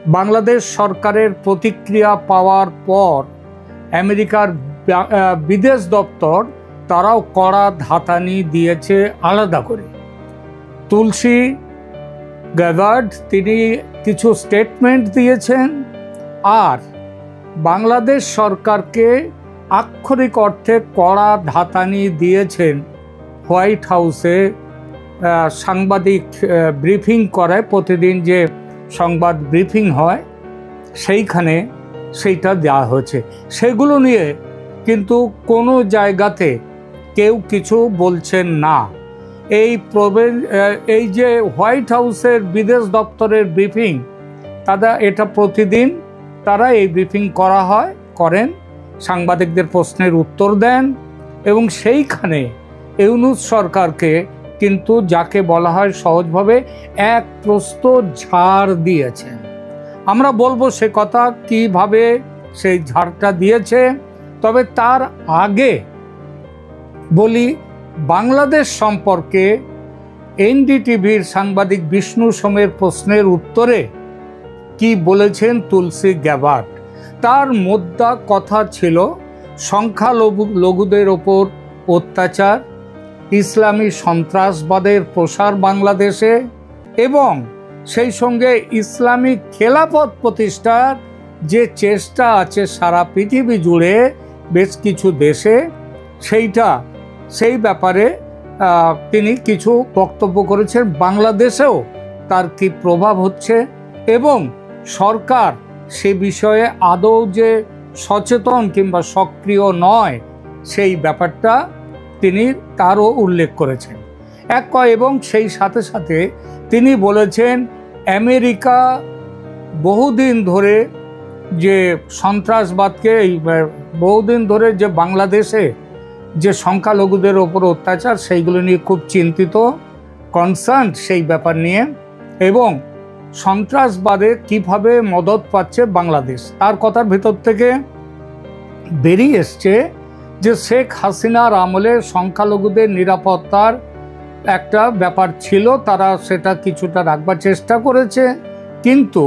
বাংলাদেশ সরকারের প্রতিক্রিয়া পাওয়ার পর আমেরিকার বিদেশ দপ্তর তারাও কড়া ধাতানি দিয়েছে আলাদা করে। তুলসী গ্যাবার্ড তিনি কিছু স্টেটমেন্ট দিয়েছেন, আর বাংলাদেশ সরকারকে আক্ষরিক অর্থে কড়া ধাতানি দিয়েছেন। হোয়াইট হাউসে সাংবাদিক ব্রিফিং করায়, প্রতিদিন যে সংবাদ ব্রিফিং হয় সেইখানে সেইটা দেওয়া হয়েছে। সেগুলো নিয়ে কিন্তু কোনো জায়গাতে কেউ কিছু বলছেন না। এই যে হোয়াইট হাউসের বিদেশ দপ্তরের ব্রিফিং, এটা প্রতিদিন তারা এই ব্রিফিং করেন, সাংবাদিকদের প্রশ্নের উত্তর দেন, এবং সেইখানে ইউনূস সরকারকে কিন্তু যাকে বলা হয় সহজভাবে এক প্রস্ত ঝাড় দিয়েছেন। আমরা বলবো সে কথা কিভাবে সেই ঝাড়টা দিয়েছে। তবে তার আগে বলি, বাংলাদেশ সম্পর্কে এনডিটিভির সাংবাদিক বিষ্ণু সোমের প্রশ্নের উত্তরে কি বলেছেন তুলসী গ্যাবার্ড। তার মোদ্দা কথা ছিল সংখ্যালঘুদের ওপর অত্যাচার, ইসলামী সন্ত্রাসবাদের প্রসার বাংলাদেশে, এবং সেই সঙ্গে ইসলামিক খেলাফত প্রতিষ্ঠার যে চেষ্টা আছে সারা পৃথিবী জুড়ে বেশ কিছু দেশে, সেই ব্যাপারে তিনি কিছু বক্তব্য করেছেন। বাংলাদেশেও তার কি প্রভাব হচ্ছে এবং সরকার সে বিষয়ে আদৌ যে সচেতন কিংবা সক্রিয় নয়, সেই ব্যাপারটা তিনি তারও উল্লেখ করেছেন। এবং সেই সাথে সাথে তিনি বলেছেন আমেরিকা বহুদিন ধরে যে সন্ত্রাসবাদকে, বহুদিন ধরে যে বাংলাদেশে যে সংখ্যালঘুদের ওপর অত্যাচার, সেইগুলো নিয়ে খুব চিন্তিত, কনসার্ন সেই ব্যাপার নিয়ে, এবং সন্ত্রাসবাদে কিভাবে মদত পাচ্ছে বাংলাদেশ। তার কথার ভেতর থেকে বেরিয়ে এসছে যে শেখ হাসিনার আমলে সংখ্যালঘুদের নিরাপত্তার একটা ব্যাপার ছিল, তারা সেটা কিছুটা রাখবার চেষ্টা করেছে, কিন্তু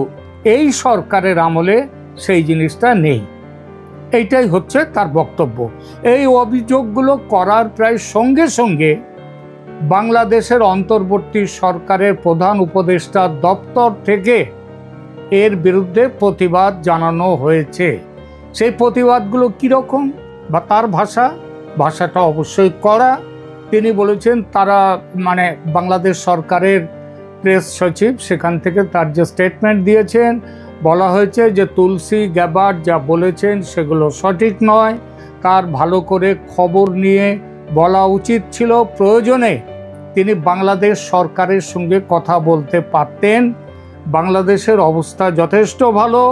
এই সরকারের আমলে সেই জিনিসটা নেই। এইটাই হচ্ছে তার বক্তব্য। এই অভিযোগগুলো করার প্রায় সঙ্গে সঙ্গে বাংলাদেশের অন্তর্বর্তী সরকারের প্রধান উপদেষ্টার দপ্তর থেকে এর বিরুদ্ধে প্রতিবাদ জানানো হয়েছে। সেই প্রতিবাদগুলো কীরকম, বা তার ভাষাটা অবশ্যই কড়া। তিনি বলেছেন, তারা বাংলাদেশ সরকারের প্রেস সচিব সেখান থেকে তার যে স্টেটমেন্ট দিয়েছেন, বলা হয়েছে যে তুলসী গ্যাবার্ড যা বলেছেন সেগুলো সঠিক নয়, তার ভালো করে খবর নিয়ে বলা উচিত ছিল, প্রয়োজনে তিনি বাংলাদেশ সরকারের সঙ্গে কথা বলতে পারতেন, বাংলাদেশের অবস্থা যথেষ্ট ভালো,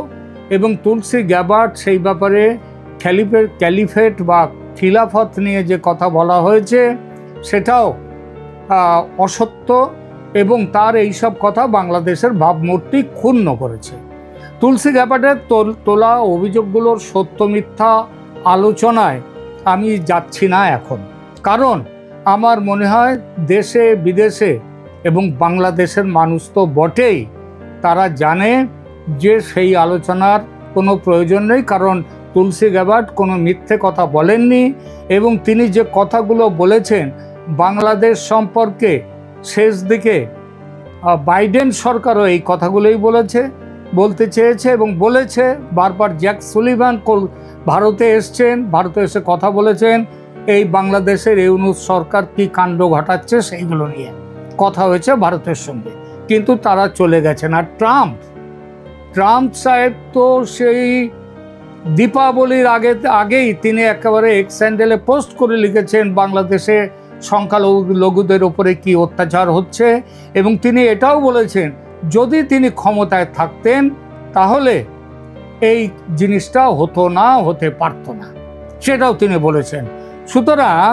এবং তুলসী গ্যাবার্ড সেই ব্যাপারে ক্যালিফেট বা খিলাফত নিয়ে যে কথা বলা হয়েছে সেটাও অসত্য, এবং তার এইসব কথা বাংলাদেশের ভাবমূর্তি ক্ষুণ্ণ করেছে। তুলসী গ্যাবার্ডের তোলা অভিযোগগুলোর সত্য মিথ্যা আলোচনায় আমি যাচ্ছি না এখন, কারণ আমার মনে হয় দেশে বিদেশে এবং বাংলাদেশের মানুষ তো বটেই, তারা জানে যে সেই আলোচনার কোনো প্রয়োজন নেই, কারণ তুলসী গ্যাবার্ড কোনো মিথ্যে কথা বলেননি, এবং তিনি যে কথাগুলো বলেছেন বাংলাদেশ সম্পর্কে, শেষ দিকে বাইডেন সরকারও এই কথাগুলোই বলতে চেয়েছে এবং বলেছে বারবার। জ্যাক সুলিভান ভারতে এসছেন, ভারতে এসে কথা বলেছেন এই বাংলাদেশের ইউনূস সরকার কি কাণ্ড ঘটাচ্ছে সেইগুলো নিয়ে কথা হয়েছে ভারতের সঙ্গে, কিন্তু তারা চলে গেছেন। আর ট্রাম্প সাহেব তো সেই দীপাবলির আগেই তিনি একেবারে এক্স হ্যান্ডেলে পোস্ট করে লিখেছেন বাংলাদেশে সংখ্যালঘুদের উপরে কি অত্যাচার হচ্ছে, এবং তিনি এটাও বলেছেন যদি তিনি ক্ষমতায় থাকতেন তাহলে এই জিনিসটা হতে পারত না, সেটাও তিনি বলেছেন। সুতরাং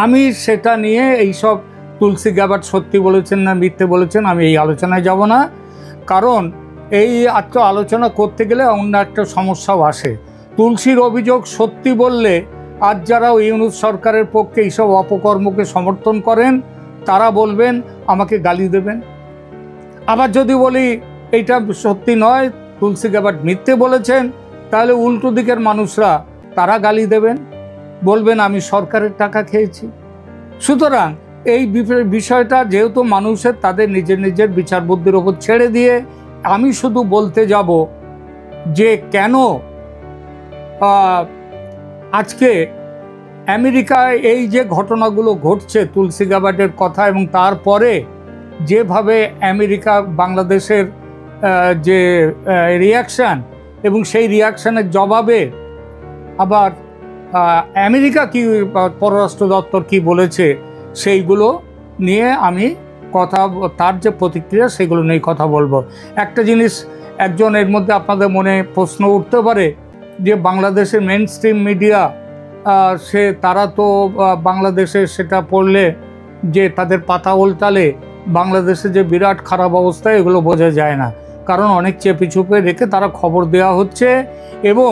আমি সেটা নিয়ে এইসব তুলসী গ্যাবার্ড সত্যি বলেছেন না মিথ্যে বলেছেন আমি এই আলোচনায় যাব না, কারণ এই একটা আলোচনা করতে গেলে অন্য একটা সমস্যাও আসে। তুলসীর অভিযোগ সত্যি বললে আজ যারা ইউনূস সরকারের পক্ষে এইসব অপকর্মকে সমর্থন করেন তারা বলবেন আমাকে গালি দেবেন। আবার যদি বলি এইটা সত্যি নয়, তুলসী গ্যাবার্ড মিথ্যে বলেছেন, তাহলে উল্টো দিকের মানুষরা তারা গালি দেবেন, বলবেন আমি সরকারের টাকা খেয়েছি। সুতরাং এই বিষয়টা যেহেতু মানুষের তাদের নিজের নিজের বিচার বুদ্ধির ওপর ছেড়ে দিয়ে আমি শুধু বলতে যাব যে কেন আজকে আমেরিকায় এই যে ঘটনাগুলো ঘটছে তুলসী গ্যাবার্ডের কথা, এবং তারপরে যেভাবে আমেরিকা বাংলাদেশের যে রিয়াকশান এবং সেই রিয়াকশানের জবাবে আবার আমেরিকা কি পররাষ্ট্র দপ্তর কি বলেছে সেইগুলো নিয়ে আমি কথা, তার যে প্রতিক্রিয়া সেগুলো নিয়ে কথা বলবো। একটা জিনিস একজন এর মধ্যে আপনাদের মনে প্রশ্ন উঠতে পারে যে বাংলাদেশের মেইন স্ট্রিম মিডিয়া তারা তো বাংলাদেশে সেটা পড়লে যে তাদের পাতা উল্টালে বাংলাদেশে যে বিরাট খারাপ অবস্থা এগুলো বোঝা যায় না, কারণ অনেক চেপে চুপে রেখে তারা খবর দেওয়া হচ্ছে এবং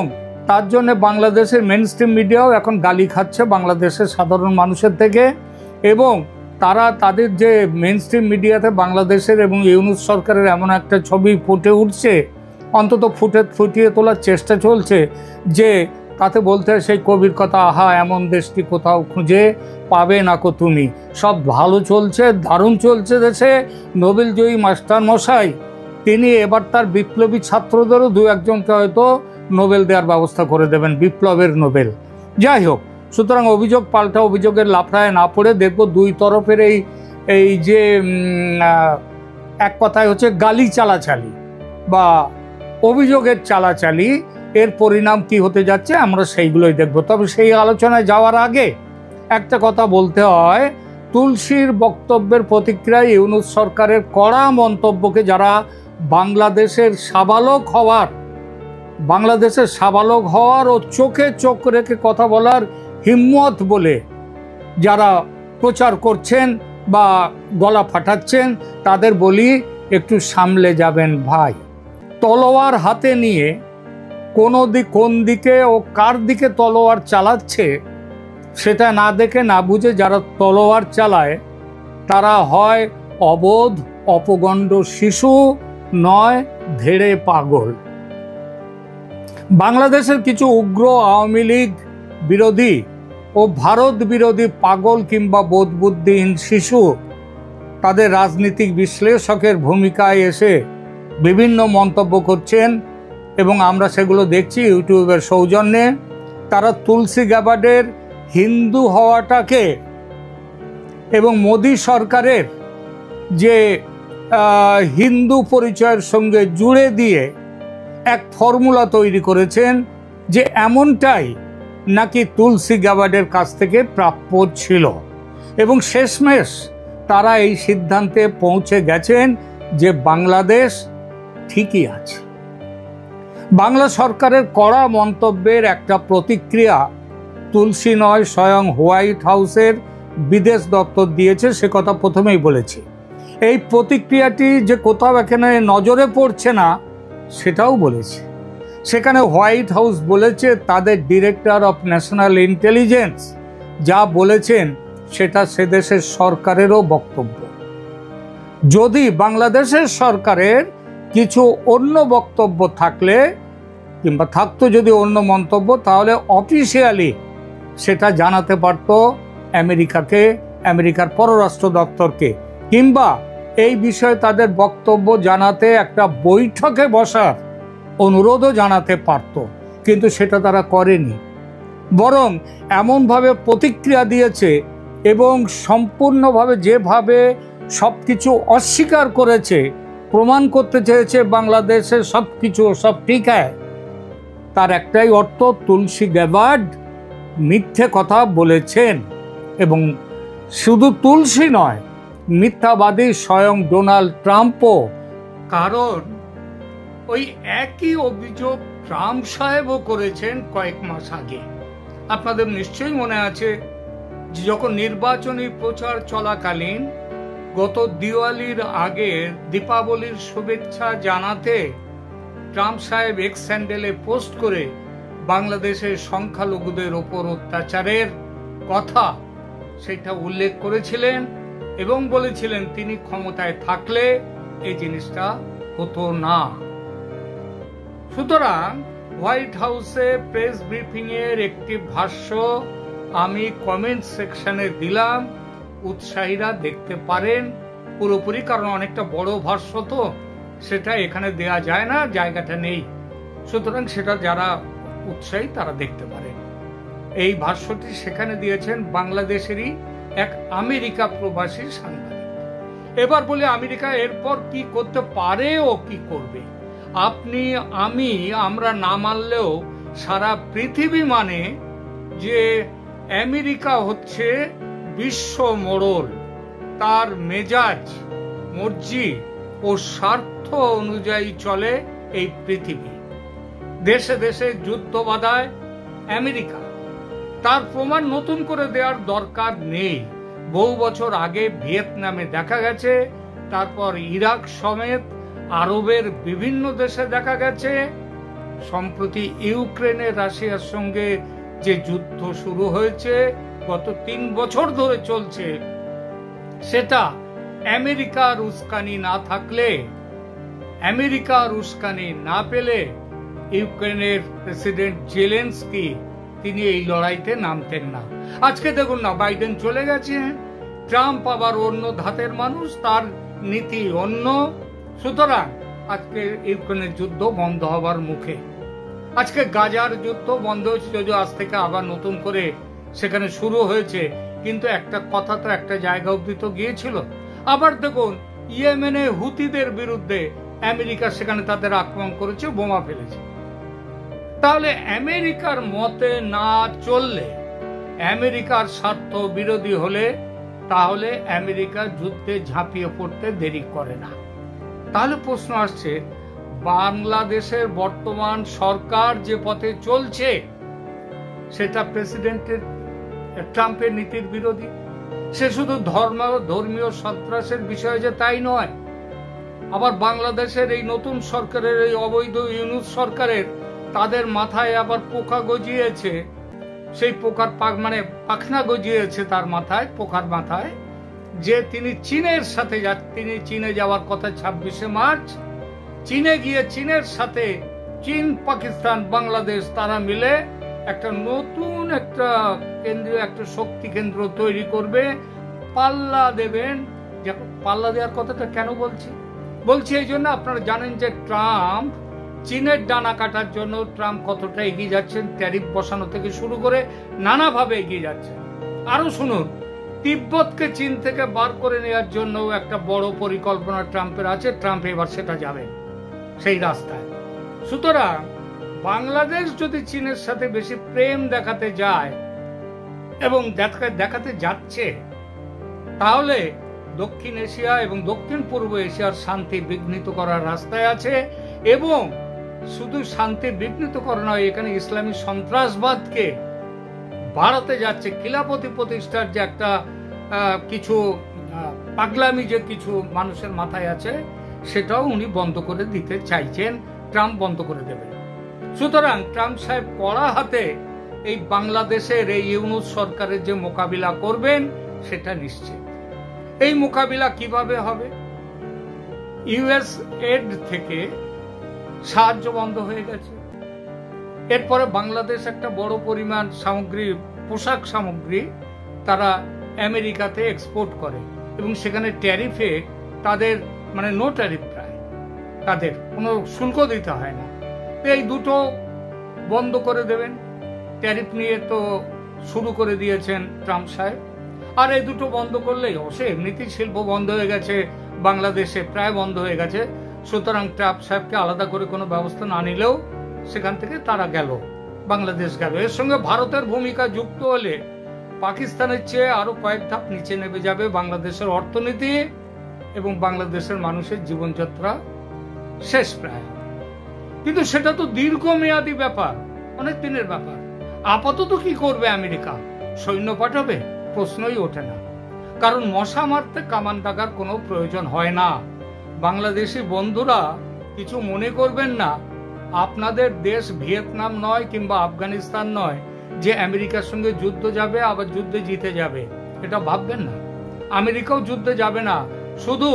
তার জন্য বাংলাদেশের মেইন স্ট্রিম মিডিয়াও এখন গালি খাচ্ছে বাংলাদেশের সাধারণ মানুষের থেকে, এবং তারা তাদের যে মেইন স্ট্রিম মিডিয়াতে বাংলাদেশের এবং ইউনূস সরকারের এমন একটা ছবি ফুটে উঠছে, অন্তত ফুটিয়ে তোলার চেষ্টা চলছে যে তাতে বলতে সেই কবির কথা, আহা এমন দেশটি কোথাও খুঁজে পাবে না কো তুমি, সব ভালো চলছে, দারুণ চলছে দেশে। নোবেলজয়ী মাস্টারমশাই তিনি এবার তার বিপ্লবী ছাত্রদেরও দু একজনকে হয়তো নোবেল দেওয়ার ব্যবস্থা করে দেবেন, বিপ্লবের নোবেল। যাই হোক, সুতরাং অভিযোগ পাল্টা অভিযোগের লাফড়ায় না পড়ে দেখব দুই তরফের এই যে এক কথায় হচ্ছে গালি চালাচালি বা অভিযোগের চালাচালি, এর পরিণাম কি হতে যাচ্ছে আমরা সেইগুলোই দেখব। তবে সেই আলোচনায় যাওয়ার আগে একটা কথা বলতে হয়, তুলসীর বক্তব্যের প্রতিক্রিয়ায় ইউনূস সরকারের কড়া মন্তব্যকে যারা বাংলাদেশের সাবালক হওয়ার ও চোখে চোখ রেখে কথা বলার হিম্মত বলে যারা প্রচার করছেন বা গলা ফাটাচ্ছেন, তাদের বলি একটু সামলে যাবেন ভাই। তলোয়ার হাতে নিয়ে কোন দিকে ও কার দিকে তলোয়ার চালাচ্ছে সেটা না দেখে না বুঝে যারা তলোয়ার চালায় তারা হয় অবোধ অপগণ্ড শিশু, নয় ধেড়ে পাগল। বাংলাদেশের কিছু উগ্র আওয়ামী লীগ বিরোধী ও ভারত বিরোধী পাগল কিংবা বোধবুদ্ধিহীন শিশু তাদের রাজনীতিক বিশ্লেষকের ভূমিকায় এসে বিভিন্ন মন্তব্য করছেন এবং আমরা সেগুলো দেখছি ইউটিউবের সৌজন্যে। তারা তুলসী গ্যাবার্ডের হিন্দু হওয়াটাকে এবং মোদী সরকারের যে হিন্দু পরিচয়ের সঙ্গে জুড়ে দিয়ে এক ফর্মুলা তৈরি করেছেন যে এমনটাই নাকি তুলসী গ্যাবার্ডের কাছ থেকে প্রাপ্য ছিল, এবং শেষমেশ তারা এই সিদ্ধান্তে পৌঁছে গেছেন যে বাংলাদেশ ঠিকই আছে। বাংলা সরকারের কড়া মন্তব্যের একটা প্রতিক্রিয়া তুলসী নয়, স্বয়ং হোয়াইট হাউসের বিদেশ দপ্তর দিয়েছে, সে কথা প্রথমেই বলেছি। এই প্রতিক্রিয়াটি যে কোথাও এখানে নজরে পড়ছে না সেটাও বলেছে। সেখানে হোয়াইট হাউস বলেছে তাদের ডিরেক্টর অফ ন্যাশনাল ইন্টেলিজেন্স যা বলেছেন সেটা সে দেশের সরকারেরও বক্তব্য। যদি বাংলাদেশের সরকারের কিছু অন্য বক্তব্য থাকলে কিংবা থাকতো যদি অন্য মন্তব্য, তাহলে অফিসিয়ালি সেটা জানাতে পারত আমেরিকাকে, আমেরিকার পররাষ্ট্র দপ্তরকে, কিংবা এই বিষয়ে তাদের বক্তব্য জানাতে একটা বৈঠকে বসার অনুরোধও জানাতে পারত, কিন্তু সেটা তারা করেনি। বরং এমনভাবে প্রতিক্রিয়া দিয়েছে এবং সম্পূর্ণভাবে যেভাবে সব কিছু অস্বীকার করেছে, প্রমাণ করতে চেয়েছে বাংলাদেশের সব কিছু সব ঠিক আছে, তার একটাই অর্থ তুলসী গ্যাবার্ড মিথ্যে কথা বলেছেন। এবং শুধু তুলসী নয়, মিথ্যাবাদী স্বয়ং ডোনাল্ড ট্রাম্পও, কারণ ওই একই অভিযোগ ট্রাম্প সাহেবও করেছেন কয়েক মাস আগে। আপনাদের নিশ্চয়ই মনে আছে যে যখন নির্বাচনী প্রচার চলাকালীন গত দিওয়ালির আগে দীপাবলির শুভেচ্ছা জানাতে ট্রাম্প সাহেব এক্স হ্যান্ডেলে পোস্ট করে বাংলাদেশের সংখ্যালঘুদের ওপর অত্যাচারের কথা সেটা উল্লেখ করেছিলেন এবং বলেছিলেন তিনি ক্ষমতায় থাকলে এই জিনিসটা হতো না। সুতরাং হোয়াইট হাউসে প্রেস ব্রিফিং এর একটি ভাষ্য আমি কমেন্ট সেকশনে দিলাম, উৎসাহীরা দেখতে পারেন পুরোপুরি, কারণ অনেকটা বড় ভাষ্য তো সেটা এখানে দেয়া যায় না, জায়গাটা নেই। সুতরাং সেটা যারা উৎসাহী তারা দেখতে পারেন। এই ভাষ্যটি সেখানে দিয়েছেন বাংলাদেশেরই এক আমেরিকা প্রবাসী সাংবাদিক। এবার বলি আমেরিকা এরপর কি করতে পারে ও কি করবে। আপনি আমরা না মানলেও সারা পৃথিবী মানে যে আমেরিকা হচ্ছে বিশ্ব মোড়ল, তার মেজাজ মর্জি ও স্বার্থ অনুযায়ী চলে এই পৃথিবী। দেশে দেশে যুদ্ধ বাধায় আমেরিকা, তার প্রমাণ নতুন করে দেওয়ার দরকার নেই। বহু বছর আগে ভিয়েতনামে দেখা গেছে, তারপর ইরাক সমেত আরবের বিভিন্ন দেশে দেখা গেছে। সম্প্রতি ইউক্রেনে রাশিয়ার সঙ্গে যে যুদ্ধ শুরু হয়েছে গত 3 বছর ধরে চলছে, সেটা আমেরিকার উস্কানি না থাকলে, আমেরিকার উস্কানি না পেলে ইউক্রেনের প্রেসিডেন্ট জেলেনস্কি তিনি এই লড়াইতে নামতেন না। আজকে দেখুন না, বাইডেন চলে গেছে, ট্রাম্প আবার অন্য ধাতের মানুষ, তার নীতি অন্য। সুতরাং আজকে ইউক্রেনের যুদ্ধ বন্ধ হবার মুখে। আজকে গাজার যুদ্ধ বন্ধ হয়েছে, যদিও আজ থেকে আবার নতুন করে সেখানে শুরু হয়েছে, কিন্তু একটা কথা তো একটা জায়গা অবধি তো গিয়েছিল। আবার দেখুন ইয়েমেনে হুতিদের বিরুদ্ধে আমেরিকা সেখানে তাদের আক্রমণ করেছে, বোমা ফেলেছে। তাহলে আমেরিকার মতে না চললে, আমেরিকার স্বার্থ বিরোধী হলে, তাহলে আমেরিকা যুদ্ধে ঝাঁপিয়ে পড়তে দেরি করে না। তাহলে প্রশ্ন আসছে, বাংলাদেশের বর্তমান সরকার যে পথে চলছে সেটা প্রেসিডেন্টের ট্রাম্পের নীতির বিরোধী। সে শুধু ধর্মীয় সন্ত্রাসের বিষয় যে তাই নয়, আবার বাংলাদেশের এই নতুন সরকারের, এই অবৈধ ইউনূস সরকারের, তাদের মাথায় আবার পোকা গজিয়েছে। সেই পোকার পাখনা গজিয়েছে তার মাথায়, পোকার মাথায়, যে তিনি চীনের সাথে তিনি চীনে যাওয়ার কথা 26শে মার্চ। চীনে গিয়ে চীনের সাথে চীন, পাকিস্তান, বাংলাদেশ তারা মিলে একটা নতুন একটা কেন্দ্রীয় একটা শক্তি কেন্দ্র তৈরি করবে, পাল্লা দেবেন। পাল্লা দেওয়ার কথাটা কেন বলছি এই জন্য, আপনারা জানেন যে ট্রাম্প চীনের ডানা কাটার জন্য ট্রাম্প কতটা এগিয়ে যাচ্ছেন, ট্যারিফ বসানো থেকে শুরু করে নানাভাবে এগিয়ে যাচ্ছেন। আরো শুনুন, তিব্বতকে চীন থেকে বার করে নেওয়ার জন্য একটা বড় পরিকল্পনা ট্রাম্পের আছে। ট্রাম্প এবার সেটা যাবে সেই রাস্তায়। সুতরাং বাংলাদেশ যদি চীনের সাথে বেশি প্রেম দেখাতে যায় এবং দেখাতে যাচ্ছে, তাহলে দক্ষিণ এশিয়া এবং দক্ষিণ পূর্ব এশিয়ার শান্তি বিঘ্নিত করার রাস্তায় আছে। এবং শুধু শান্তি বিঘ্নিত করা নয়, এখানে ইসলামী সন্ত্রাসবাদকে বাড়াতে যাচ্ছে। খিলাফতি প্রতিষ্ঠার যে একটা কিছু পাগলামি যে কিছু মানুষের মাথায় আছে, সেটাও উনি বন্ধ করে দিতে চাইছেন, ট্রাম্প বন্ধ করে দেবেন। সুতরাং ট্রাম্প সাহেব কড়া হাতে এই বাংলাদেশের এই ইউনূস সরকারের যে মোকাবিলা করবেন সেটা নিশ্চিত। এই মোকাবিলা কিভাবে হবে? ইউএস এড থেকে সাহায্য বন্ধ হয়ে গেছে। এরপরে বাংলাদেশ একটা বড় পরিমাণ সামগ্রী, পোশাক সামগ্রী তারা আমেরিকাতে এক্সপোর্ট করে এবং সেখানে ট্যারিফে তাদের নো ট্যারিফ, প্রায় তাদের কোনো শুল্ক দিতে হয় না। এই দুটো বন্ধ করে দেবেন। ট্যারিফ নিয়ে তো শুরু করে দিয়েছেন ট্রাম্প সাহেব। আর এই দুটো বন্ধ করলেই এমনিতেই শিল্প বন্ধ হয়ে গেছে বাংলাদেশে, প্রায় বন্ধ হয়ে গেছে। সুতরাং ট্রাম্প সাহেবকে আলাদা করে কোনো ব্যবস্থা না নিলেও সেখান থেকে তারা গেল, বাংলাদেশ গেল। এর সঙ্গে ভারতের ভূমিকা যুক্ত হলে পাকিস্তানের চেয়ে আরো কয়েক ধাপ নিচে নেমে যাবে বাংলাদেশের অর্থনীতি এবং বাংলাদেশের মানুষের জীবনযাত্রা শেষ প্রায়। কিন্তু সেটা তো দীর্ঘমেয়াদী ব্যাপার, অনেক দিনের ব্যাপার। আপাতত কি করবে আমেরিকা? সৈন্য পাঠাবে? প্রশ্নই ওঠে না, কারণ মশা মারতে কামান দাগার কোনো প্রয়োজন হয় না। বাংলাদেশি বন্ধুরা কিছু মনে করবেন না, আপনাদের দেশ ভিয়েতনাম নয় কিংবা আফগানিস্তান নয় যে আমেরিকার সঙ্গে যুদ্ধ যাবে আবার যুদ্ধে জিতে যাবে, এটা ভাববেন না। আমেরিকাও যুদ্ধে যাবে না, শুধু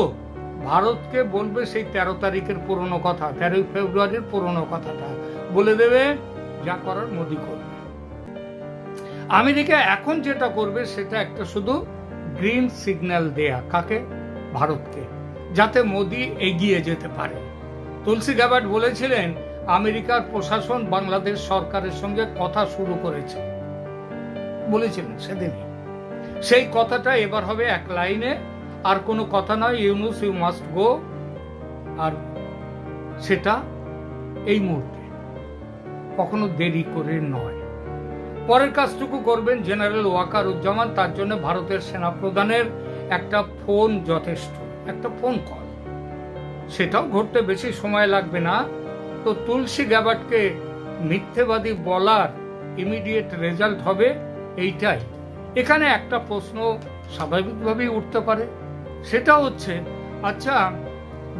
ভারতকে বলবে সেই 13 তারিখের পুরনো কথা, 13 ফেব্রুয়ারির পুরনো কথাটা বলে দেবে, যা করার মোদি করবে। আমেরিকা এখন যেটা করবে সেটা একটা শুধু গ্রিন সিগন্যাল দেয়া, কাকে? ভারতকে, যাতে মোদি এগিয়ে যেতে পারে। তুলসী গ্যাবার্ড বলেছিলেন আমেরিকার প্রশাসন বাংলাদেশ সরকারের সঙ্গে কথা শুরু করেছে, বলেছিলেন সেদিনই। সেই কথাটা এবার হবে এক লাইনে, আর কোনো কথা নয়, ইউনুস ইউ মাস্ট গো। আর সেটা এই মুহূর্তে, কখনো দেরি করে নয়। পরের কাজটুকু করবেন জেনারেল ওয়াকারুজ্জামান, তার জন্য ভারতের সেনাপ্রধানের একটা ফোন যথেষ্ট, একটা ফোন কল, সেটাও ঘটতে বেশি সময় লাগবে না। তো তুলসী গ্যাবার্ডকে মিথ্যেবাদী বলার ইমিডিয়েট রেজাল্ট হবে এইটাই। এখানে একটা প্রশ্ন স্বাভাবিকভাবেই উঠতে পারে, সেটা হচ্ছে, আচ্ছা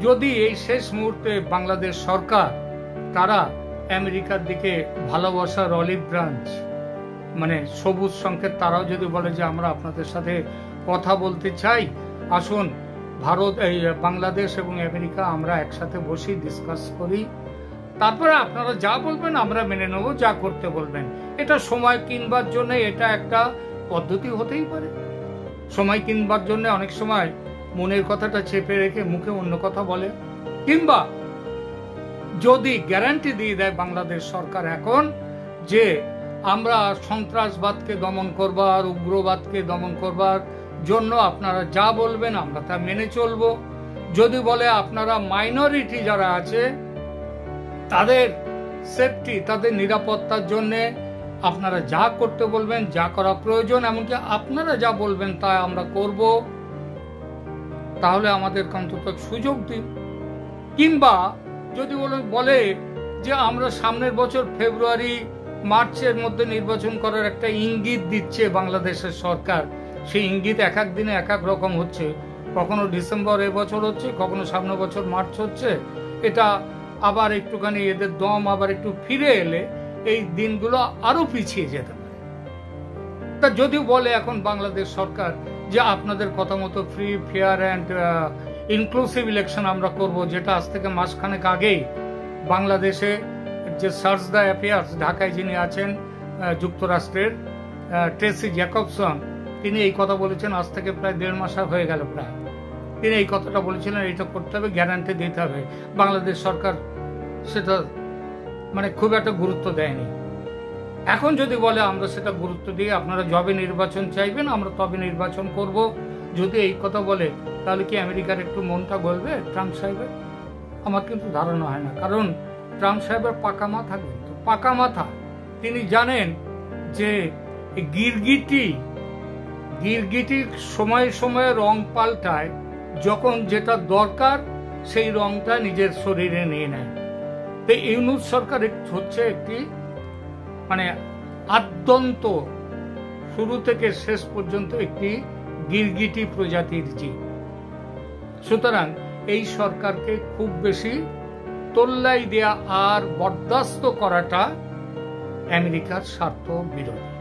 যদি এই শেষ মুহূর্তে বাংলাদেশ সরকার তারা আমেরিকার দিকে ভালোবাসার অলিভ ব্রাঞ্চ, মানে সবুজ সংকেত, তারাও যদি বলে যে আমরা আপনাদের সাথে কথা বলতে চাই, আসুন ভারত এই বাংলাদেশ এবং আমেরিকা আমরা একসাথে বসি, ডিসকাস করি, তারপরে আপনারা যা বলবেন আমরা মেনে নেব, যা করতে বলবেন। এটা সময় কিনবার জন্য এটা একটা পদ্ধতি হতেই পারে। সময় কিনবার জন্য অনেক সময় মনের কথাটা চেপে রেখে মুখে অন্য কথা বলে, কিংবা যদি গ্যারান্টি দিয়ে দেয় বাংলাদেশ সরকার এখন যে আমরা সন্ত্রাসবাদকে দমন করবার, উগ্রবাদকে দমন করবার জন্য আপনারা যা বলবেন আমরা তা মেনে চলবো। যদি বলে আপনারা মাইনরিটি যারা আছে তাদের সেফটি, তাদের নিরাপত্তার জন্য আপনারা যা করতে বলবেন, যা করা প্রয়োজন, এমনকি আপনারা যা বলবেন তা আমরা করব, তাহলে আমাদের অন্তত সুযোগ দিন। কিংবা যদি বলে যে আমরা সামনের বছর ফেব্রুয়ারি মার্চের মধ্যে নির্বাচন করার একটা ইঙ্গিত দিচ্ছে বাংলাদেশের সরকার, সেই ইঙ্গিত এক এক দিনে এক এক রকম হচ্ছে, কখনো ডিসেম্বর এবছর হচ্ছে, কখনো সামনের বছর মার্চ হচ্ছে, এটা আবার একটুখানি এদের দম আবার একটু ফিরে এলে এই দিনগুলো আরো পিছিয়ে যেতে পারে। তা যদি বলে এখন বাংলাদেশ সরকার যে আপনাদের কথা মতো free, fair and inclusive election আমরা করব, যেটা আজ থেকে মাসখানেক আগেই বাংলাদেশে যে সার্চ দ্য অ্যাফেয়ার্স ঢাকায় যিনি আছেন যুক্তরাষ্ট্রের ট্রেসি জ্যাকবসন, তিনি এই কথা বলেছেন, আজ থেকে প্রায় 1.5 মাস হয়ে গেল প্রায়, তিনি এই কথাটা বলেছিলেন, এটা করতে হবে, গ্যারান্টি দিতে হবে। বাংলাদেশ সরকার সেটা মানে খুব একটা গুরুত্ব দেয়নি। এখন যদি বলে আমরা সেটা গুরুত্ব দিয়ে আপনারা যবে নির্বাচন চাইবেন আমরা তবে নির্বাচন করব, যদি এই কথা বলে, তাহলে কি আমেরিকার একটু মনটা গলবে ট্রাম্প সাহেবের? আমার কিন্তু ধারণা হয় না, কারণ ট্রাম্প সাহেবের পাকা মাথা, কিন্তু পাকা মাথা। তিনি জানেন যে গিরগিটি সময়ে সময়ে রং পাল্টায়, যখন যেটা দরকার সেই রংটা নিজের শরীরে নিয়ে নেয়। তো ইউনূস সরকার হচ্ছে একটি মানে আদ্যন্ত শুরু থেকে শেষ পর্যন্ত একটি গিরগিটি প্রজাতির জীব। সুতরাং এই সরকারকে খুব বেশি তোল্লাই দেয়া আর বরদাস্ত করাটা আমেরিকার স্বার্থ বিরোধী।